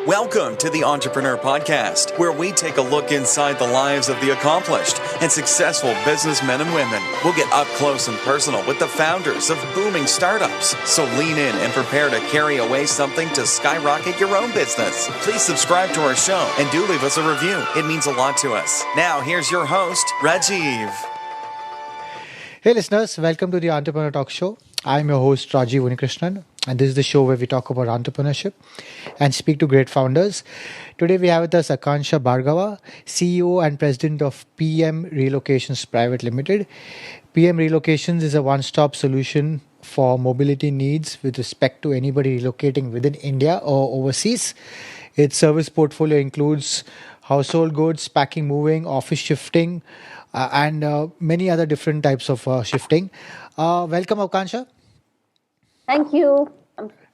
Welcome to the Entrepreneur Podcast, where we take a look inside the lives of the accomplished and successful businessmen and women. We'll get up close and personal with the founders of booming startups. So lean in and prepare to carry away something to skyrocket your own business. Please subscribe to our show and do leave us a review. It means a lot to us. Now, here's your host, Rajeev. Hey listeners, welcome to the Entrepreneur Talk Show. I'm your host Rajeev Harikrishnan, and this is the show where we talk about entrepreneurship and speak to great founders. Today we have with us Aakanksha Bhargava, CEO and President of PM Relocations Private Limited. PM Relocations is a one-stop solution for mobility needs with respect to anybody relocating within India or overseas. Its service portfolio includes household goods, packing, moving, office shifting, and many other different types of shifting. Welcome, Aakanksha. Thank you.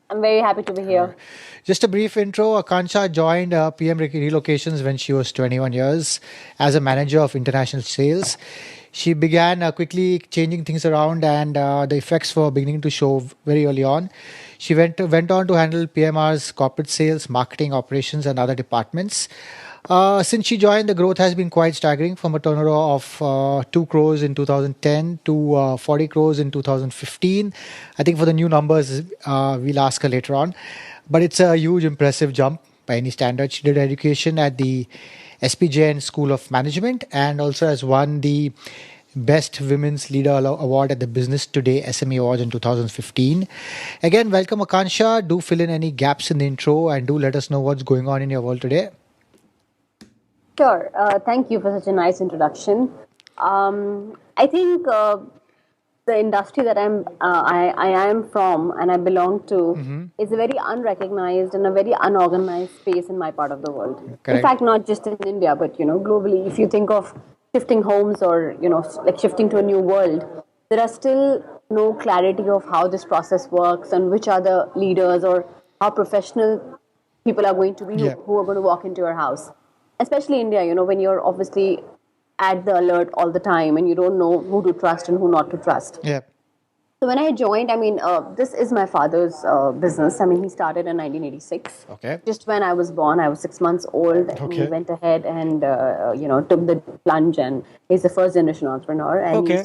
I'm very happy to be here. Just a brief intro. Aakanksha joined PM Relocations when she was 21 years as a manager of international sales. She began quickly changing things around, and the effects were beginning to show very early on. She went on to handle PMR's corporate sales, marketing, operations, and other departments. Since she joined, the growth has been quite staggering, from a turnover of 2 crores in 2010 to 40 crores in 2015. I think for the new numbers, we'll ask her later on. But it's a huge, impressive jump by any standard. She did education at the SPJN School of Management and also has won the Best Women's Leader Award at the Business Today SME Awards in 2015. Again, welcome, Aakanksha. Do fill in any gaps in the intro and do let us know what's going on in your world today. Sure. Thank you for such a nice introduction. I think the industry that I am from and I belong to is a very unrecognized and a very unorganized space in my part of the world. Correct. In fact, not just in India, but globally. If you think of shifting homes or like shifting to a new world, there are still no clarity of how this process works and which are the leaders or how professional people are going to be who are going to walk into your house. Especially India, when you're obviously at the alert all the time and you don't know who to trust and who not to trust. Yeah. So when I joined, this is my father's business. He started in 1986. Okay. Just when I was born, I was 6 months old. And Okay. he went ahead and, took the plunge, and he's the first generation entrepreneur. And Okay.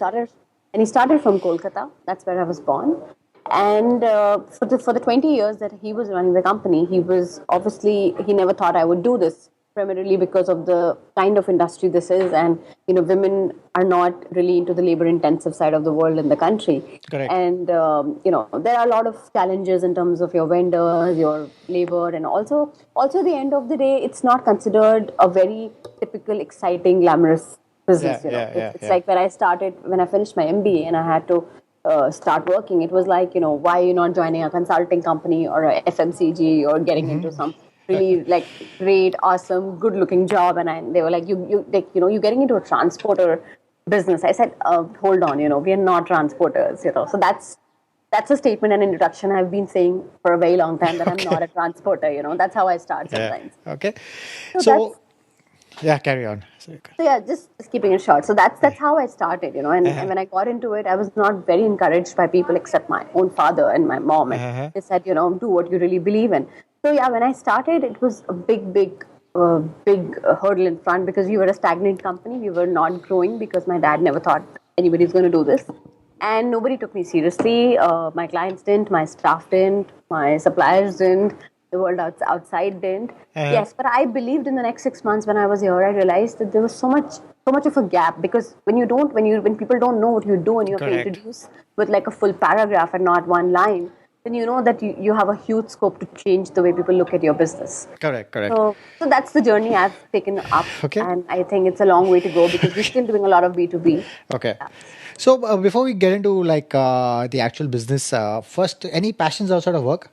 he started from Kolkata. That's where I was born. And for the 20 years that he was running the company, he never thought I would do this, primarily because of the kind of industry this is, and women are not really into the labor-intensive side of the world in the country. Correct. And there are a lot of challenges in terms of your vendors, your labor, and also at the end of the day, it's not considered a very typical, exciting, glamorous business. It's like when I finished my MBA and I had to start working, it was like, why are you not joining a consulting company or a FMCG or getting into some really like great, awesome, good-looking job? And they were like, you're getting into a transporter business. I said, hold on, we are not transporters, So that's a statement and introduction I've been saying for a very long time, that I'm not a transporter. That's how I start sometimes. Yeah. Okay. So Carry on. So just keeping it short. So that's how I started, and when I got into it, I was not very encouraged by people except my own father and my mom. And they said, do what you really believe in. So when I started, it was a big hurdle in front, because we were a stagnant company. We were not growing because my dad never thought anybody's going to do this. And nobody took me seriously. My clients didn't, my staff didn't, my suppliers didn't, the world outside didn't. Yes, but I believed in the next 6 months when I was here, I realized that there was so much of a gap, because when people don't know what you do and you have to introduce with like a full paragraph and not one line, then you know that you have a huge scope to change the way people look at your business. Correct. So that's the journey I've taken up. Okay. And I think it's a long way to go, because we're still doing a lot of B2B. Okay. Yeah. So before we get into the actual business, first, any passions outside of work?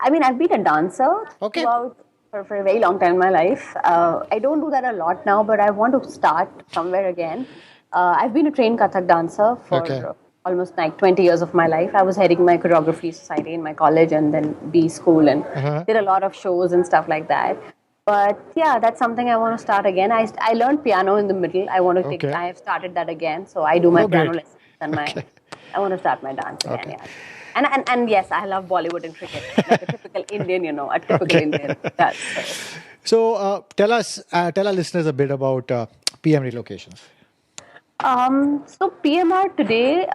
I've been a dancer for a very long time in my life. I don't do that a lot now, but I want to start somewhere again. I've been a trained Kathak dancer for almost like 20 years of my life. I was heading my choreography society in my college and then B school, and did a lot of shows and stuff like that. But that's something I want to start again. I learned piano in the middle. I want to I have started that again. So I do my piano lessons and I want to start my dance again. And yes, I love Bollywood and cricket, like a typical Indian, a typical Indian. Yes. So tell our listeners a bit about PM Relocations. So PMR today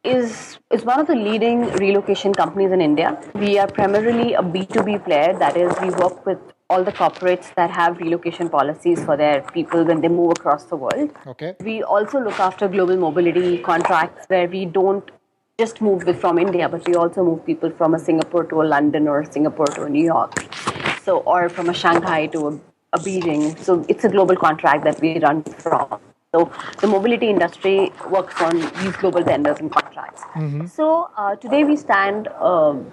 is one of the leading relocation companies in India. We are primarily a B2B player. That is, we work with all the corporates that have relocation policies for their people when they move across the world. Okay. We also look after global mobility contracts where we don't just move from India, but we also move people from a Singapore to a London or a Singapore to a New York. So, or from a Shanghai to a Beijing. So it's a global contract that we run from. So the mobility industry works on these global tenders and contracts. So today we stand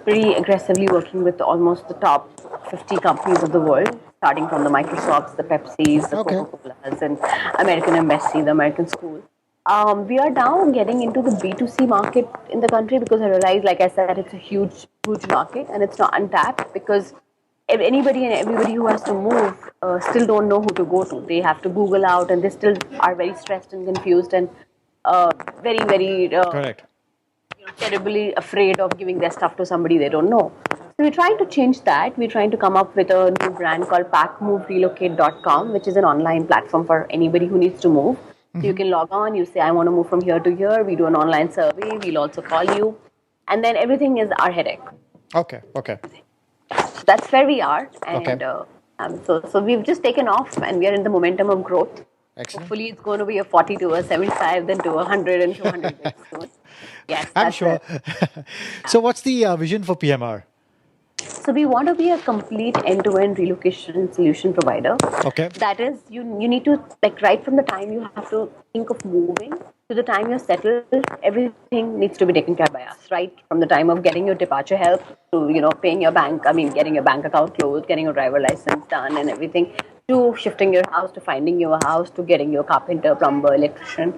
very aggressively working with almost the top 50 companies of the world, starting from the Microsofts, the Pepsis, the Coca-Colas, and American Embassy, the American School. We are now getting into the B2C market in the country because I realize, like I said, it's a huge, huge market and it's not untapped because anybody and everybody who has to move still don't know who to go to. They have to Google out and they still are very stressed and confused and very, very Correct. terribly afraid of giving their stuff to somebody they don't know. So we're trying to change that. We're trying to come up with a new brand called packmoverelocate.com, which is an online platform for anybody who needs to move. So you can log on, you say, I want to move from here to here. We do an online survey. We'll also call you. And then everything is our headache. Okay. So that's where we are. And Okay. so we've just taken off and we are in the momentum of growth. Excellent. Hopefully it's going to be a 40 to a 75, then to 100 and 200 soon. Yes, I'm sure. So what's the vision for PMR? So we want to be a complete end-to-end relocation solution provider. Okay. That is, you need to, like, right from the time you have to think of moving to the time you're settled, everything needs to be taken care by us, right? From the time of getting your departure help to, paying your getting your bank account closed, getting your driver license done and everything, to shifting your house, to finding your house, to getting your carpenter, plumber, electrician,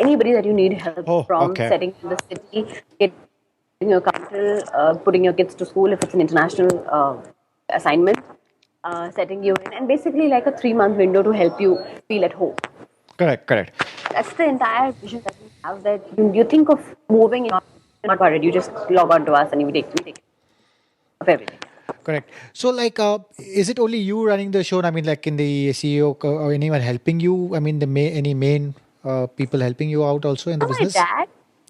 anybody that you need help from, setting in the city, your council, putting your kids to school if it's an international assignment, setting you in, and basically like a 3-month window to help you feel at home. Correct. That's the entire vision that we have. That you think of moving, you're not worried. You just log on to us and we take care of everything. Correct. So, is it only you running the show? I mean, like in the CEO or anyone helping you? I mean, any main people helping you out also in the business?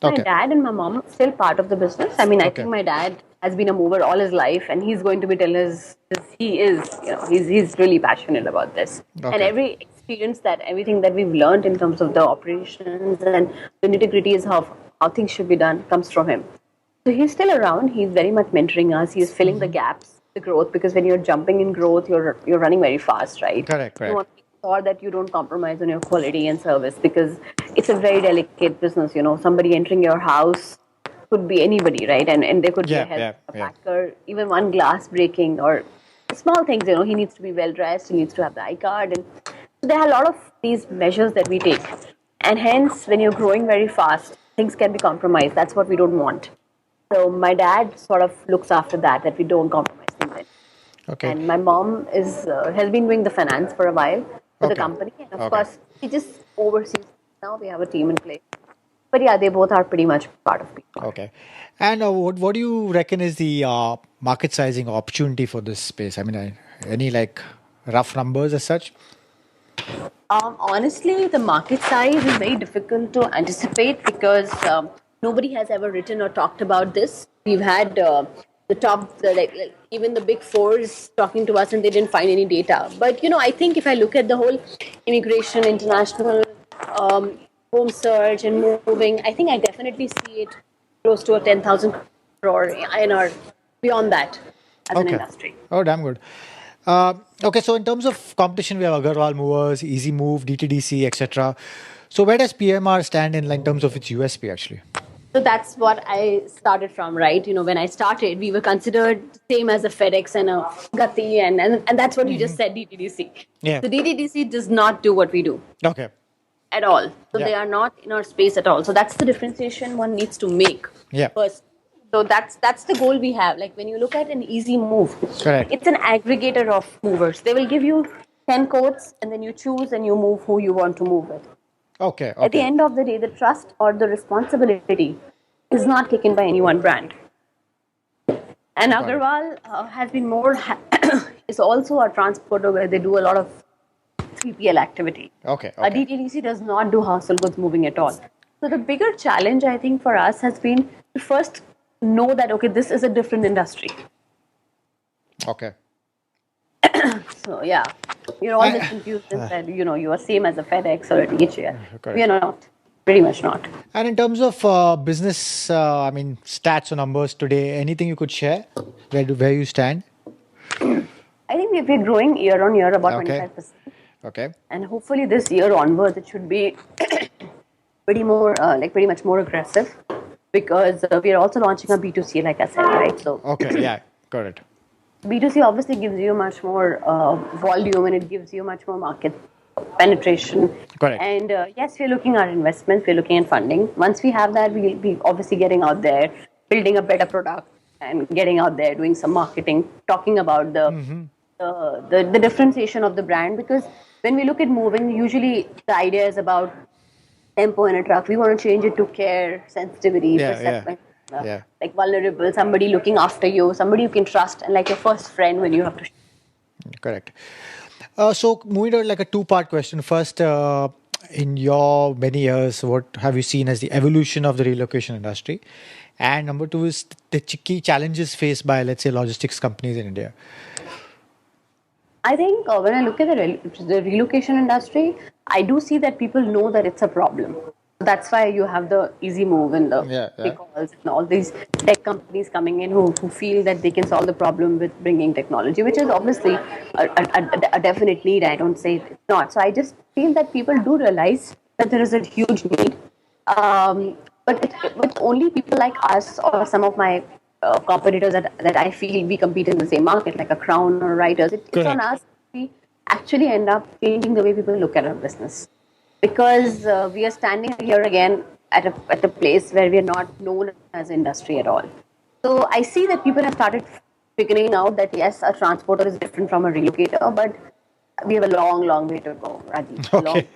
My dad and my mom are still part of the business. I mean, I think my dad has been a mover all his life, and he's going to be telling us he is, he's really passionate about this. And every experience everything that we've learned in terms of the operations and the nitty-gritties of how things should be done comes from him. So he's still around. He's very much mentoring us. He's filling the gaps, the growth, because when you're jumping in growth, you're running very fast, right? Correct. You want to make sure that you don't compromise on your quality and service because it's a very delicate business. Somebody entering your house could be anybody, right? And there could be a packer, even one glass breaking or small things. He needs to be well dressed. He needs to have the iCard, and so there are a lot of these measures that we take. And hence, when you're growing very fast, things can be compromised. That's what we don't want. So my dad sort of looks after that we don't compromise things in. Okay. And my mom has been doing the finance for a while for the company. And of course, she just oversees. Now we have a team in place. But yeah, they both are pretty much part of people. Okay. And what do you reckon is the market sizing opportunity for this space? I mean, any rough numbers as such? Honestly, the market size is very difficult to anticipate because nobody has ever written or talked about this. We've had even the big fours talking to us and they didn't find any data. But, I think if I look at the whole immigration, international home search and moving, I think I definitely see it close to a 10,000 crore INR beyond that as an industry. Oh, damn good. Okay, so in terms of competition, we have Agarwal Movers, Easy Move, DTDC, etc. So where does PMR stand in terms of its USP actually? So that's what I started from, right? When I started, we were considered same as a FedEx and a Gati, and that's what you just said, DTDC. Yeah. So DTDC does not do what we do. Okay. At all. So they are not in our space at all. So that's the differentiation one needs to make first. So that's the goal we have. Like when you look at an Easy Move, it's an aggregator of movers. They will give you 10 codes and then you choose and you move who you want to move with. Okay. At the end of the day, the trust or the responsibility is not taken by any one brand. And Got it. Agarwal has been more, is also a transporter where they do a lot of 3PL activity. Okay. DTDC does not do household goods moving at all. So the bigger challenge, I think, for us has been to first know that, okay, this is a different industry. Okay. So yeah, you're always confused and said, you are same as a FedEx or a DHL. Correct. We are not, pretty much not. And in terms of business, stats or numbers today, anything you could share where you stand? I think we're growing year on year about Okay. 25%. Okay. And hopefully this year onwards, it should be pretty much more aggressive, because we are also launching a B2C, like I said, right? So Okay. Yeah. Got it. B2C obviously gives you much more volume, and it gives you much more market penetration. Correct. And yes, we're looking at investments, we're looking at funding. Once we have that, we'll be obviously getting out there, building a better product, and getting out there, doing some marketing, talking about the differentiation of the brand. Because when we look at moving, usually the idea is about tempo in a truck. We want to change it to care, sensitivity, perception. Like vulnerable, somebody looking after you, somebody you can trust, and like your first friend when you have to. Correct. So moving on, like a two-part question. First, in your many years, what have you seen as the evolution of the relocation industry? And number two is the key challenges faced by, let's say, logistics companies in India. I think when I look at the relocation industry, I do see that people know that it's a problem. That's why you have the easy move and the calls and all these tech companies coming in who feel that they can solve the problem with bringing technology, which is obviously a definite need. I don't say it's not. So I just feel that people do realize that there is a huge need. But only people like us or some of my competitors that I feel we compete in the same market, like a Crown or Writers, it's on us. We actually end up changing the way people look at our business. Because we are standing here again at a place where we are not known as an industry at all. So I see that people have started figuring out that yes, a transporter is different from a relocator, but we have a long, long way to go, Rajeev. Okay.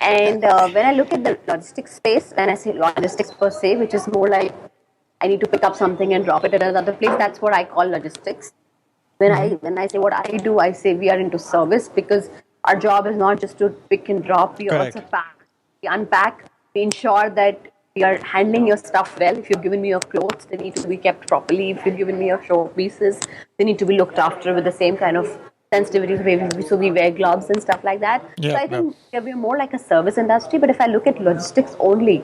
And when I look at the logistics space, when I say logistics per se, which is more like I need to pick up something and drop it at another place, that's what I call logistics. When I say what I do, I say we are into service, because our job is not just to pick and drop. We also pack, we unpack, we ensure that we are handling your stuff well. If you've given me your clothes, they need to be kept properly. If you've given me your show pieces, they need to be looked after with the same kind of sensitivity. So we wear gloves and stuff like that. So I think we're more like a service industry. But if I look at logistics only,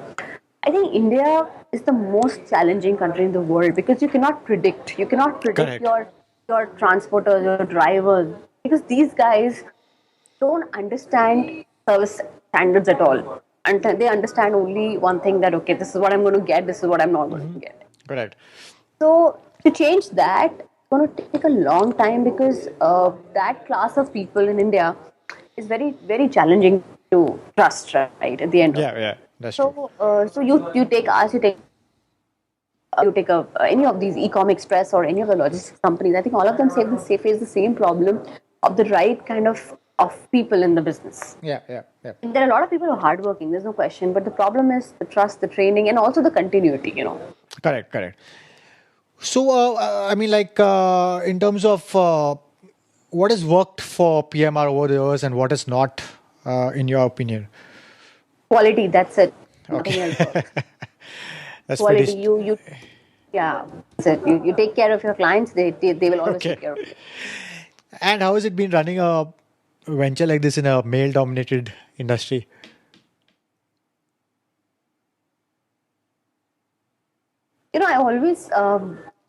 I think India is the most challenging country in the world, because you cannot predict. You cannot predict your transporters, your drivers, because these guys don't understand service standards at all. And they understand only one thing, that okay, this is what I'm going to get, this is what I'm not going to get. Correct. So to change that, it's going to take a long time, because that class of people in India is very, very challenging to trust, right? At the end. That's true. So you take us, you take any of these e-com express or any of the logistics companies. I think all of them face the same problem of the right kind of people in the business. And there are a lot of people who are hardworking, there's no question. But the problem is the trust, the training, and also the continuity, Correct. So, in terms of what has worked for PMR over the years and what has not, in your opinion? Quality, that's it. Okay. That's quality. That's it. You take care of your clients, they will always take care of you. And how has it been running a venture like this in a male-dominated industry? I always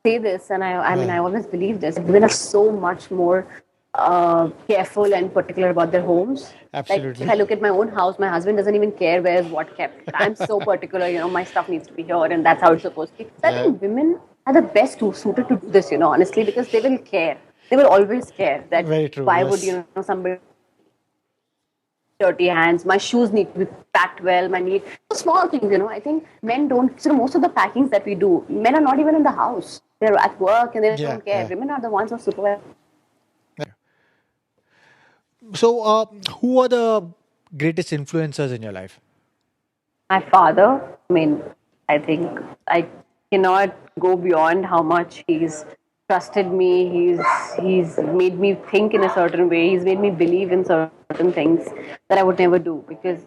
say this, and I always believe this. Women are so much more careful and particular about their homes. Absolutely. Like if I look at my own house, my husband doesn't even care where's what kept. I'm so particular, my stuff needs to be here, and that's how it's supposed to be. So I think women are the best suited to do this, honestly, because they will care. They will always care that very true, why would somebody dirty hands, my shoes need to be packed well, small things, I think men don't. So most of the packings that we do, men are not even in the house. They're at work and they don't care. Women are the ones who are supervise. So, who are the greatest influencers in your life? My father. I think I cannot go beyond how much he's trusted me. He's made me think in a certain way. He's made me believe in certain things that I would never do because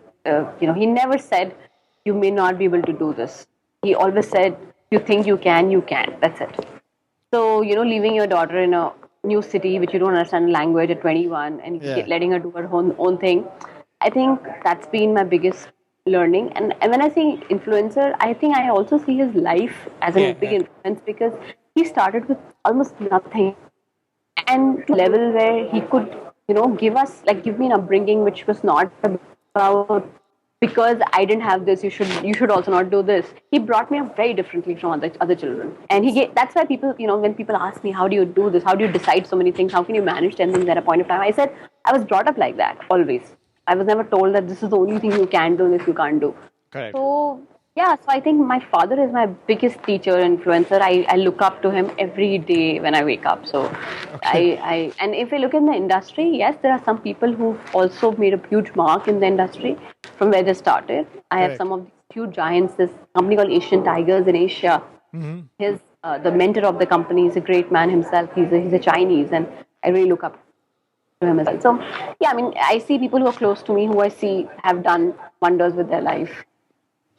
he never said you may not be able to do this. He always said you think you can, you can. That's it. So, leaving your daughter in a new city, which you don't understand the language at 21, and letting her do her own thing, I think that's been my biggest learning. And when I say influencer, I think I also see his life as a big influence because he started with almost nothing and to a level where he could, give me an upbringing which was not about because I didn't have this, you should also not do this. He brought me up very differently from other children, and that's why people, when people ask me, how do you do this? How do you decide so many things? How can you manage 10 things at a point of time? I said I was brought up like that always. I was never told that this is the only thing you can do, this you can't do. Correct. So yeah, so I think my father is my biggest teacher, influencer. I look up to him every day when I wake up. So and if you look in the industry, yes, there are some people who've also made a huge mark in the industry from where they started. I have some of these huge giants. This company called Asian Tigers in Asia. His the mentor of the company is a great man himself. He's a Chinese, and I really look up to him as well. So yeah, I mean, I see people who are close to me who I see have done wonders with their life.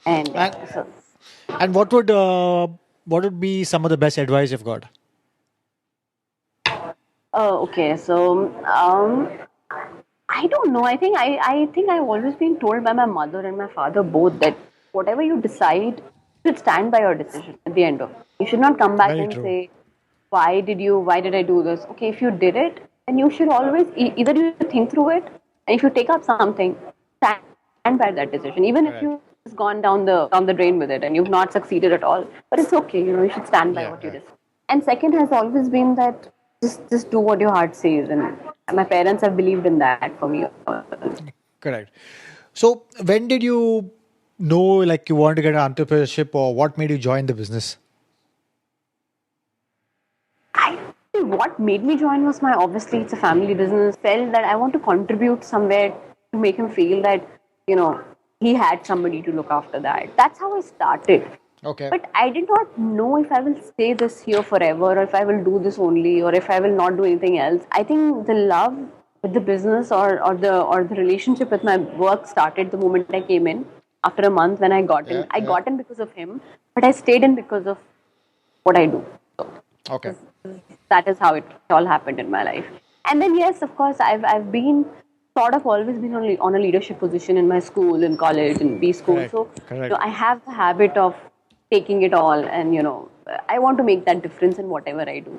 And what would be some of the best advice you've got? Okay. So I don't know. I think I've always been told by my mother and my father both that whatever you decide, you should stand by your decision at the end of it. You should not come back Very and true. say, why did I do this? Okay, if you did it, then you should always either you think through it, and if you take up something, stand by that decision, even if you've gone down the drain with it and you've not succeeded at all. But it's okay, you should stand by what you did. And second has always been that just do what your heart says, and my parents have believed in that for me. Correct. So when did you know like you wanted to get an entrepreneurship, or what made you join the business? What made me join was obviously it's a family business. Felt that I want to contribute somewhere to make him feel that he had somebody to look after that. That's how I started. Okay. But I did not know if I will stay this here forever, or if I will do this only, or if I will not do anything else. I think the love with the business or the relationship with my work started the moment I came in. After a month when I got in, I got in because of him, but I stayed in because of what I do. So Okay. that is how it all happened in my life. And then yes, of course, I've been sort of always been on a leadership position in my school, in college, in B school. Correct. So Correct. I have the habit of taking it all, and I want to make that difference in whatever I do.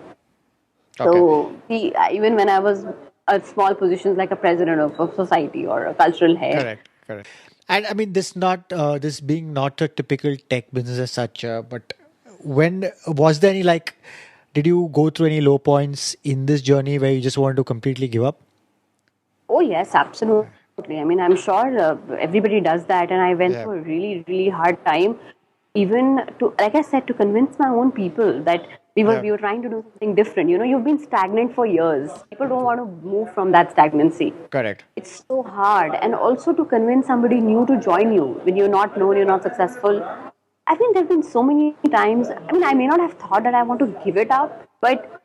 So even when I was at small positions like a president of a society or a cultural head. Correct. And I mean, this being not a typical tech business as such, but when was there any did you go through any low points in this journey where you just wanted to completely give up? Oh yes, absolutely. I mean, I'm sure everybody does that, and I went through a really, really hard time. Even to, like I said, to convince my own people that we were trying to do something different. You've been stagnant for years. People don't want to move from that stagnancy. Correct. It's so hard, and also to convince somebody new to join you when you're not known, you're not successful. I think there've been so many times. I mean, I may not have thought that I want to give it up, but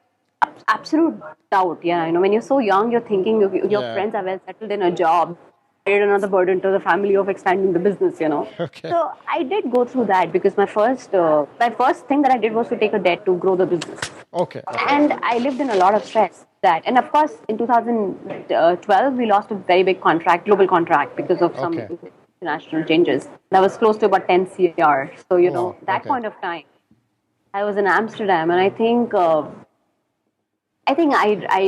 absolute doubt. Yeah, when you're so young, you're thinking your friends are well settled in a job. Added another burden to the family of expanding the business. Okay. So I did go through that because my first thing that I did was to take a debt to grow the business. Okay. And I lived in a lot of stress. And of course, in 2012, we lost a very big global contract, because of some international changes. That was close to about 10 CR. So that point of time, I was in Amsterdam, and I think I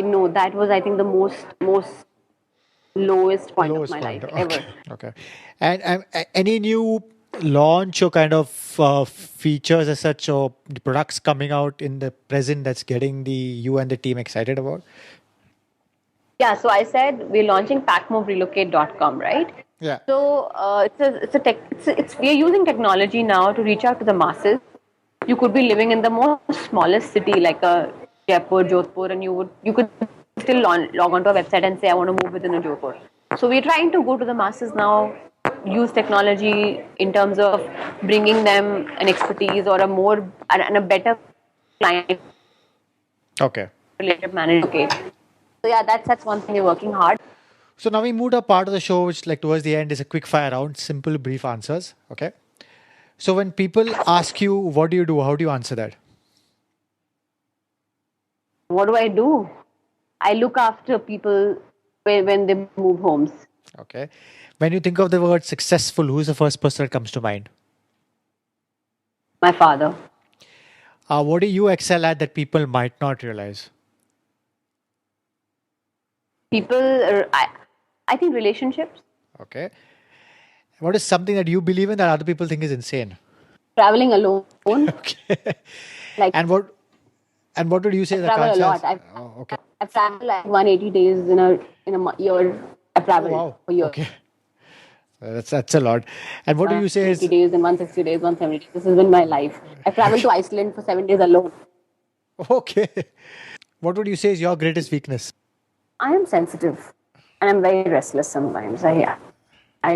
know that was, I think, the most lowest point of my life ever. Okay. And any new launch or kind of features as such, or the products coming out in the present that's getting you and the team excited about? Yeah, so I said we're launching packmoverelocate.com, right? Yeah. So we're using technology now to reach out to the masses. You could be living in the most smallest city like a Jaipur, Jodhpur, and you could still log onto a website and say, I want to move within a Jodhpur. So we're trying to go to the masses now use technology in terms of bringing them an expertise or a better client Okay. related management. Okay. So yeah, that's one thing we're working hard. So now we moved to a part of the show which, like, towards the end is a quick fire round, simple, brief answers. Okay. So when people ask you, what do you do? How do you answer that? What do? I look after people when they move homes. Okay. When you think of the word successful, who's the first person that comes to mind? My father. What do you excel at that people might not realize? I think relationships. Okay. What is something that you believe in that other people think is insane? Traveling alone. Okay. Like, and what would you say? I travel a lot. Okay. I've traveled like 180 days in a year. I've traveled for a year. Okay. That's a lot. And what do you say is 80 days and 160 days, 170 days. This has been my life. I traveled to Iceland for 7 days alone. Okay. What would you say is your greatest weakness? I am sensitive and I'm very restless sometimes. I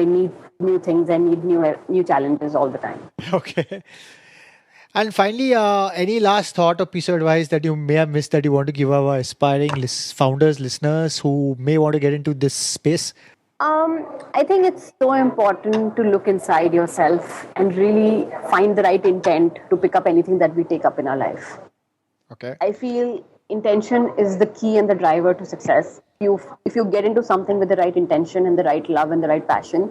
need new things. I need new challenges all the time. Okay. And finally, any last thought or piece of advice that you may have missed that you want to give our aspiring founders, listeners who may want to get into this space? I think it's so important to look inside yourself and really find the right intent to pick up anything that we take up in our life. Okay. I feel intention is the key and the driver to success. If you get into something with the right intention and the right love and the right passion,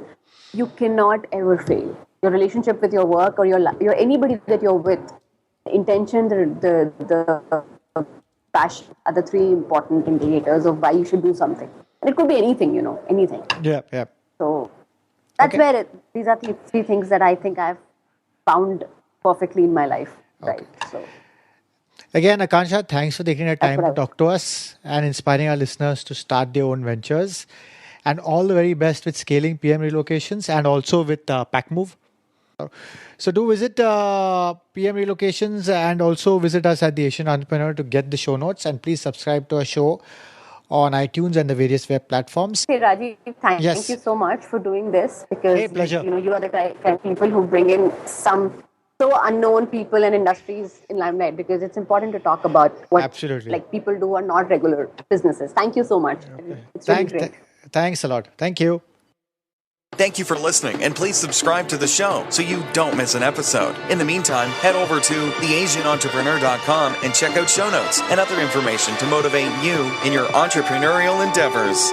you cannot ever fail. Your relationship with your work or your anybody that you're with, the intention, the passion are the three important indicators of why you should do something. And it could be anything, anything. Yeah. So that's where these are the three things that I think I've found perfectly in my life. Okay. Right. So again, Aakanksha, thanks for taking the time to talk to us and inspiring our listeners to start their own ventures. And all the very best with scaling PM Relocations and also with PackMove. So do visit PM Relocations and also visit us at the Asian Entrepreneur to get the show notes. And please subscribe to our show on iTunes and the various web platforms. Hey Rajeev, thank you so much for doing this because pleasure. You are the kind of people who bring in some so unknown people and industries in limelight because it's important to talk about what people do are not regular businesses. Thank you so much. Okay. It's really great. Thanks a lot. Thank you. Thank you for listening, and please subscribe to the show so you don't miss an episode. In the meantime, head over to theasianentrepreneur.com and check out show notes and other information to motivate you in your entrepreneurial endeavors.